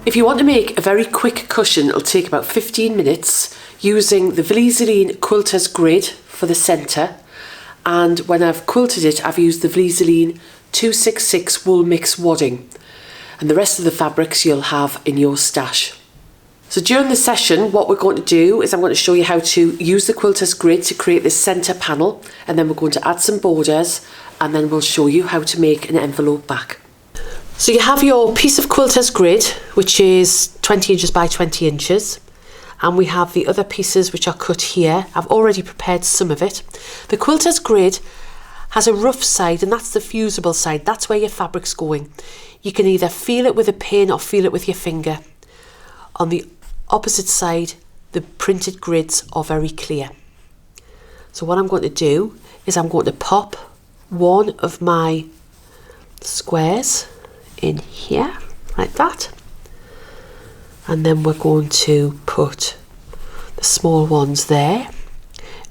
If you want to make a very quick cushion, it'll take about 15 minutes using the Vlieseline Quilter's grid for the centre, and when I've quilted it I've used the Vlieseline 266 wool mix wadding, and the rest of the fabrics you'll have in your stash. So during the session what we're going to do is I'm going to show you how to use the Quilter's grid to create this centre panel, and then we're going to add some borders, and then we'll show you how to make an envelope back. So you have your piece of Quilter's grid, which is 20 inches by 20 inches. And we have the other pieces which are cut here. I've already prepared some of it. The Quilter's grid has a rough side, and that's the fusible side. That's where your fabric's going. You can either feel it with a pin or feel it with your finger. On the opposite side, the printed grids are very clear. So what I'm going to do is I'm going to pop one of my squares in here like that, and then we're going to put the small ones there,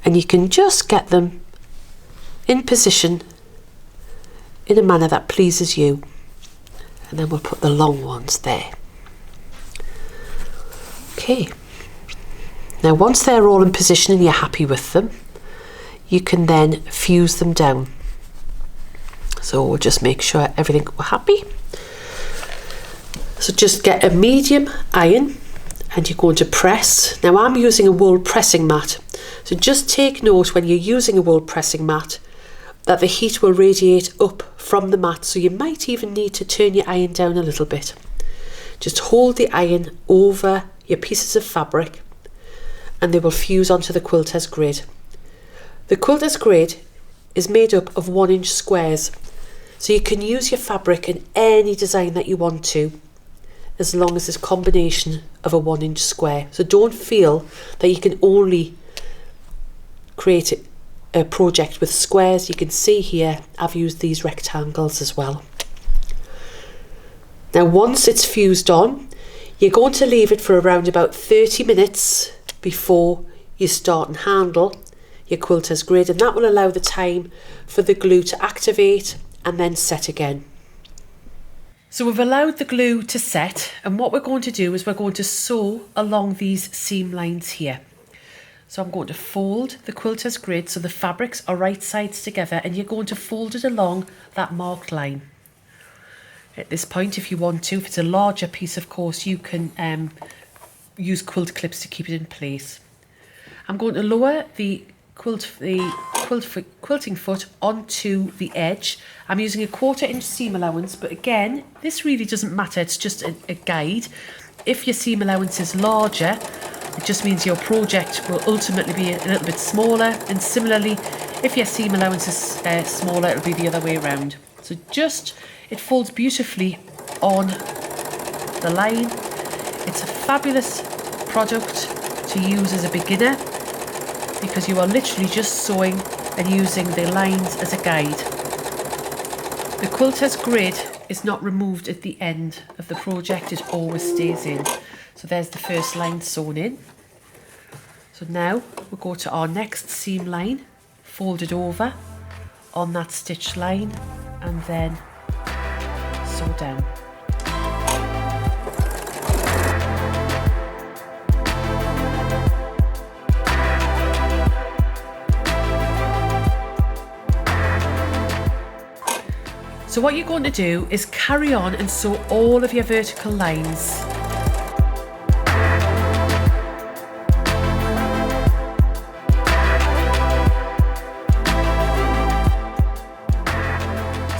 and you can just get them in position in a manner that pleases you, and then we'll put the long ones there. Okay, now once they're all in position and you're happy with them, you can then fuse them down. So we'll just make sure everything we're happy. So just get a medium iron and you're going to press. Now I'm using a wool pressing mat. So just take note when you're using a wool pressing mat that the heat will radiate up from the mat. So you might even need to turn your iron down a little bit. Just hold the iron over your pieces of fabric and they will fuse onto the Quilter's grid. The Quilter's grid is made up of 1 inch squares. So you can use your fabric in any design that you want to, as long as it's a combination of a 1 inch square. So don't feel that you can only create a project with squares. You can see here I've used these rectangles as well. Now once it's fused on, you're going to leave it for around about 30 minutes before you start and handle your Quilter's grid, and that will allow the time for the glue to activate and then set again. So we've allowed the glue to set, and what we're going to do is we're going to sew along these seam lines here. So I'm going to fold the Quilter's grid so the fabrics are right sides together, and you're going to fold it along that marked line. At this point, if you want to, if it's a larger piece of course, you can use quilt clips to keep it in place. I'm going to lower the quilting foot onto the edge. I'm using a 1/4 inch seam allowance, but again, this really doesn't matter, it's just a guide. If your seam allowance is larger, it just means your project will ultimately be a little bit smaller, and similarly, if your seam allowance is smaller, it'll be the other way around. So it folds beautifully on the line. It's a fabulous product to use as a beginner, because you are literally just sewing and using the lines as a guide. The Quilter's grid is not removed at the end of the project, it always stays in. So there's the first line sewn in. So now we'll go to our next seam line, fold it over on that stitch line, and then sew down. So what you're going to do is carry on and sew all of your vertical lines.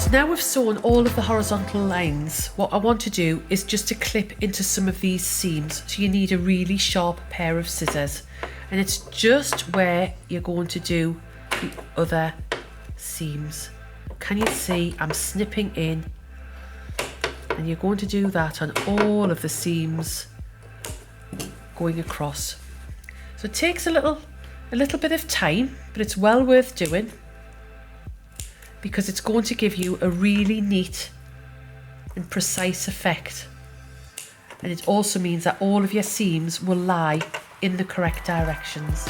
So now we've sewn all of the horizontal lines, what I want to do is just to clip into some of these seams. So you need a really sharp pair of scissors, and it's just where you're going to do the other seams. Can you see I'm snipping in, and you're going to do that on all of the seams going across. So it takes a little bit of time, but it's well worth doing, because it's going to give you a really neat and precise effect, and it also means that all of your seams will lie in the correct directions.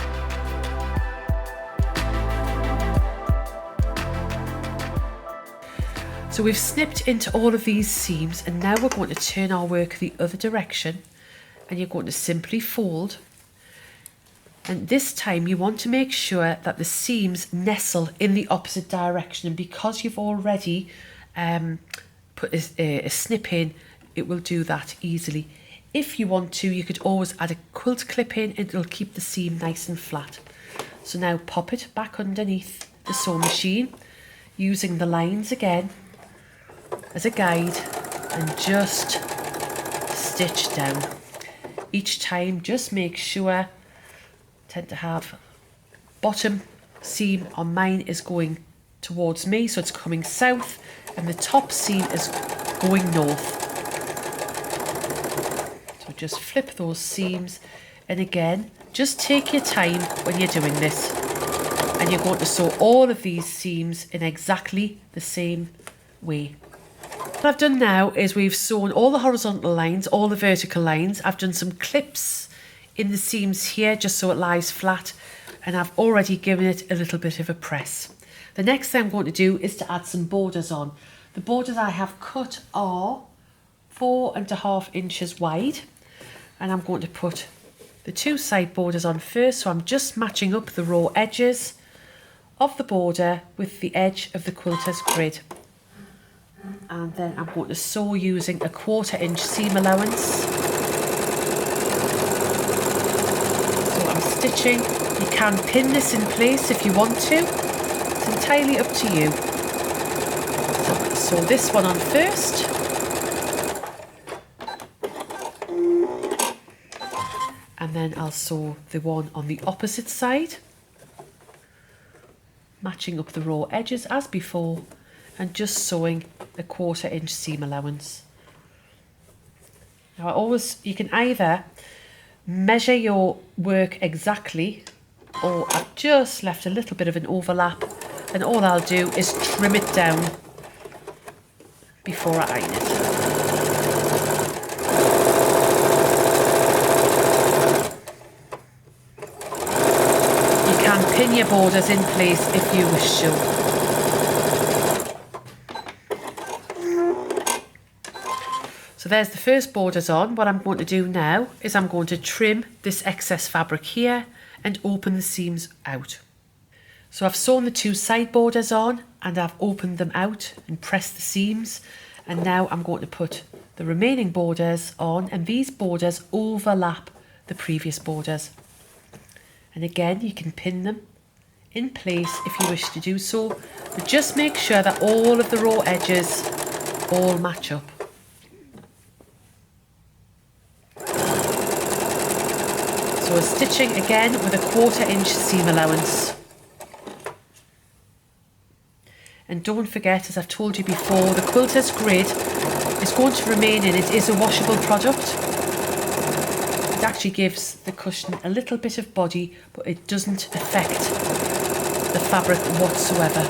So we've snipped into all of these seams, and now we're going to turn our work the other direction, and you're going to simply fold. And this time you want to make sure that the seams nestle in the opposite direction, and because you've already put a snip in, it will do that easily. If you want to, you could always add a quilt clip in, and it'll keep the seam nice and flat. So now pop it back underneath the sewing machine, using the lines again as a guide, and just stitch down. Each time just make sure, tend to have bottom seam on mine is going towards me, so it's coming south, and the top seam is going north. So just flip those seams, and again just take your time when you're doing this, and you're going to sew all of these seams in exactly the same way. What I've done now is we've sewn all the horizontal lines, all the vertical lines. I've done some clips in the seams here just so it lies flat, and I've already given it a little bit of a press. The next thing I'm going to do is to add some borders on. The borders I have cut are 4.5 inches wide, and I'm going to put the two side borders on first. So I'm just matching up the raw edges of the border with the edge of the quilter's grid. And then I'm going to sew using a 1/4 inch seam allowance. So I'm stitching. You can pin this in place if you want to. It's entirely up to you. So I'm going to sew this one on first. And then I'll sew the one on the opposite side, matching up the raw edges as before, and just sewing a 1/4 inch seam allowance. Now you can either measure your work exactly, or I've just left a little bit of an overlap, and all I'll do is trim it down before I iron it. You can pin your borders in place if you wish to. So there's the first borders on. What I'm going to do now is I'm going to trim this excess fabric here and open the seams out. So I've sewn the two side borders on, and I've opened them out and pressed the seams, and now I'm going to put the remaining borders on, and these borders overlap the previous borders. And again, you can pin them in place if you wish to do so, but just make sure that all of the raw edges all match up. So we're stitching again with a 1/4 inch seam allowance. And don't forget, as I've told you before, the quilter's grid is going to remain in. It is a washable product. It actually gives the cushion a little bit of body, but it doesn't affect the fabric whatsoever.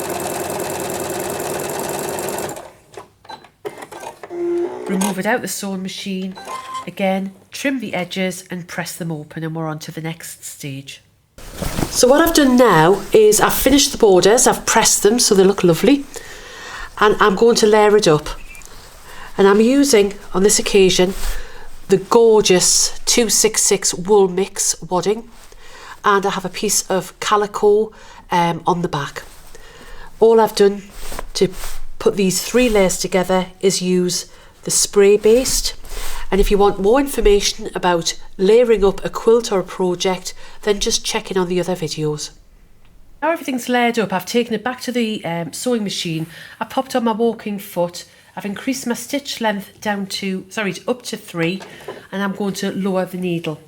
Remove it out the sewing machine. Again, trim the edges and press them open, and we're on to the next stage. So what I've done now is I've finished the borders, I've pressed them so they look lovely, and I'm going to layer it up. And I'm using, on this occasion, the gorgeous 266 wool mix wadding, and I have a piece of calico on the back. All I've done to put these 3 layers together is use the spray based. And if you want more information about layering up a quilt or a project, then just check in on the other videos. Now everything's layered up, I've taken it back to the sewing machine. I popped on my walking foot. I've increased my stitch length down to, up to 3, and I'm going to lower the needle.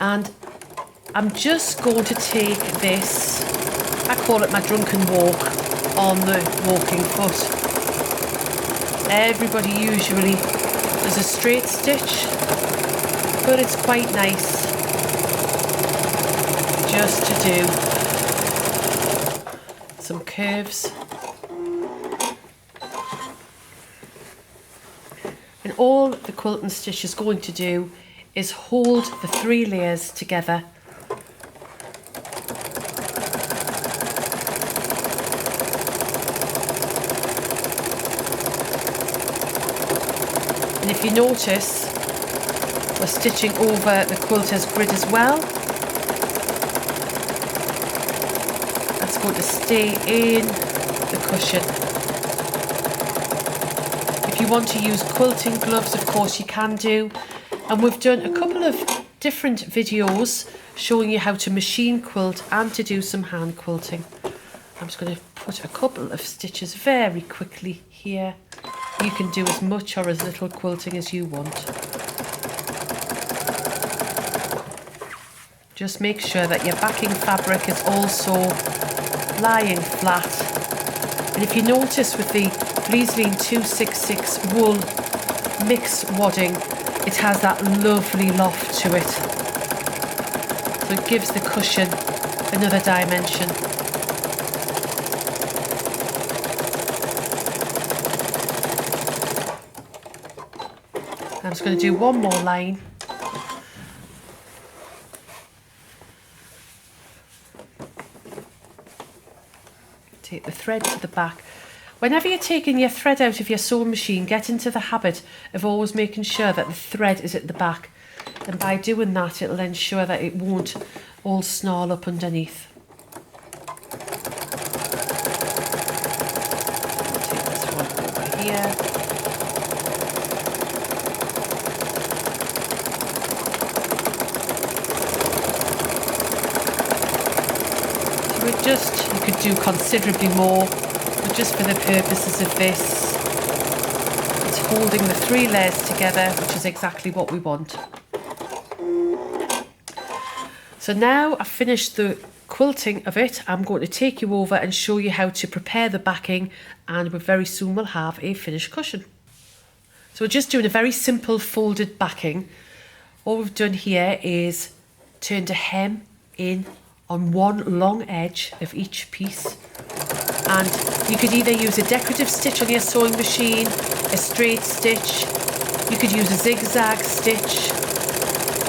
And I'm just going to take this, I call it my drunken walk on the walking foot. Everybody usually does a straight stitch, but it's quite nice just to do some curves. And all the quilting stitch is going to do is hold the 3 layers together. And if you notice, we're stitching over the quilter's grid as well. That's going to stay in the cushion. If you want to use quilting gloves, of course you can do. And we've done a couple of different videos showing you how to machine quilt and to do some hand quilting. I'm just going to put a couple of stitches very quickly here. You can do as much or as little quilting as you want. Just make sure that your backing fabric is also lying flat. And if you notice with the Vlieseline 266 wool mix wadding, it has that lovely loft to it. So it gives the cushion another dimension. I'm just going to do one more line. Take the thread to the back. Whenever you're taking your thread out of your sewing machine, get into the habit of always making sure that the thread is at the back. And by doing that, it'll ensure that it won't all snarl up underneath. Take this one over here. You could do considerably more, but just for the purposes of this, it's holding the 3 layers together, which is exactly what we want. So now I've finished the quilting of it, I'm going to take you over and show you how to prepare the backing, and we very soon will have a finished cushion. So we're just doing a very simple folded backing. All we've done here is turned a hem in on one long edge of each piece, and you could either use a decorative stitch on your sewing machine, a straight stitch, you could use a zigzag stitch.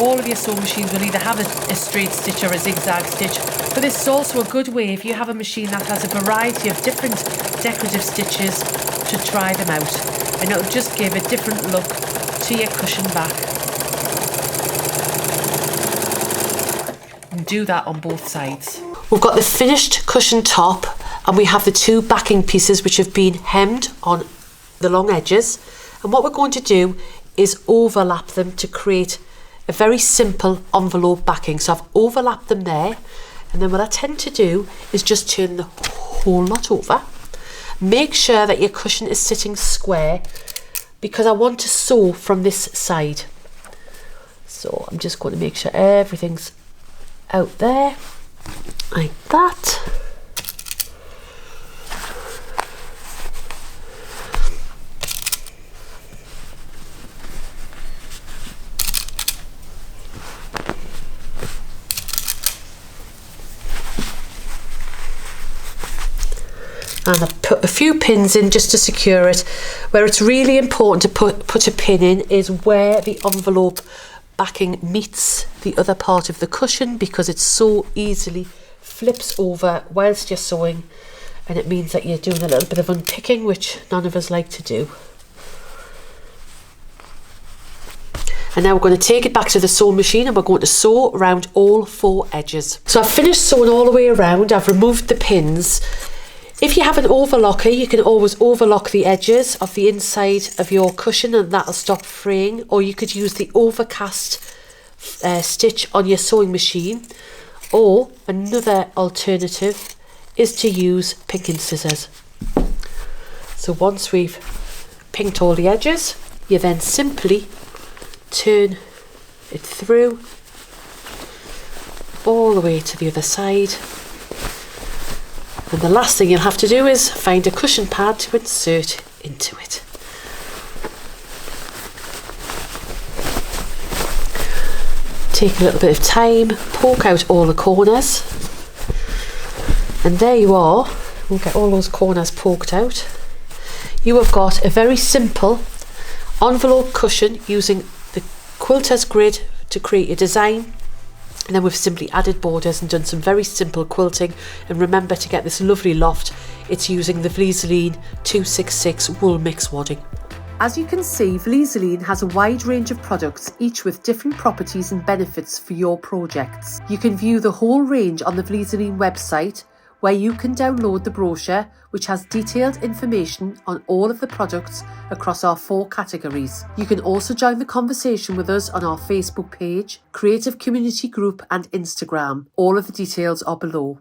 All of your sewing machines will either have a straight stitch or a zigzag stitch, but this is also a good way if you have a machine that has a variety of different decorative stitches to try them out, and it'll just give a different look to your cushion back. Do that on both sides. We've got the finished cushion top, and we have the 2 backing pieces which have been hemmed on the long edges, and what we're going to do is overlap them to create a very simple envelope backing. So I've overlapped them there, and then what I tend to do is just turn the whole lot over. Make sure that your cushion is sitting square, because I want to sew from this side. So I'm just going to make sure everything's out there like that. And I've put a few pins in just to secure it. Where it's really important to put a pin in is where the envelope backing meets the other part of the cushion, because it so easily flips over whilst you're sewing, and it means that you're doing a little bit of unpicking, which none of us like to do. And now we're going to take it back to the sewing machine, and we're going to sew around all 4 edges. So I've finished sewing all the way around. I've removed the pins. If you have an overlocker, you can always overlock the edges of the inside of your cushion, and that'll stop fraying, or you could use the overcast stitch on your sewing machine, or another alternative is to use pinking scissors. So once we've pinked all the edges, you then simply turn it through all the way to the other side. And the last thing you'll have to do is find a cushion pad to insert into it. Take a little bit of time, poke out all the corners, and there you are. We'll get all those corners poked out. You have got a very simple envelope cushion using the quilter's grid to create your design. And then we've simply added borders and done some very simple quilting. And remember, to get this lovely loft, it's using the Vlieseline 266 wool mix wadding. As you can see, Vlieseline has a wide range of products, each with different properties and benefits for your projects. You can view the whole range on the Vlieseline website, where you can download the brochure, which has detailed information on all of the products across our 4 categories. You can also join the conversation with us on our Facebook page, Creative Community Group and Instagram. All of the details are below.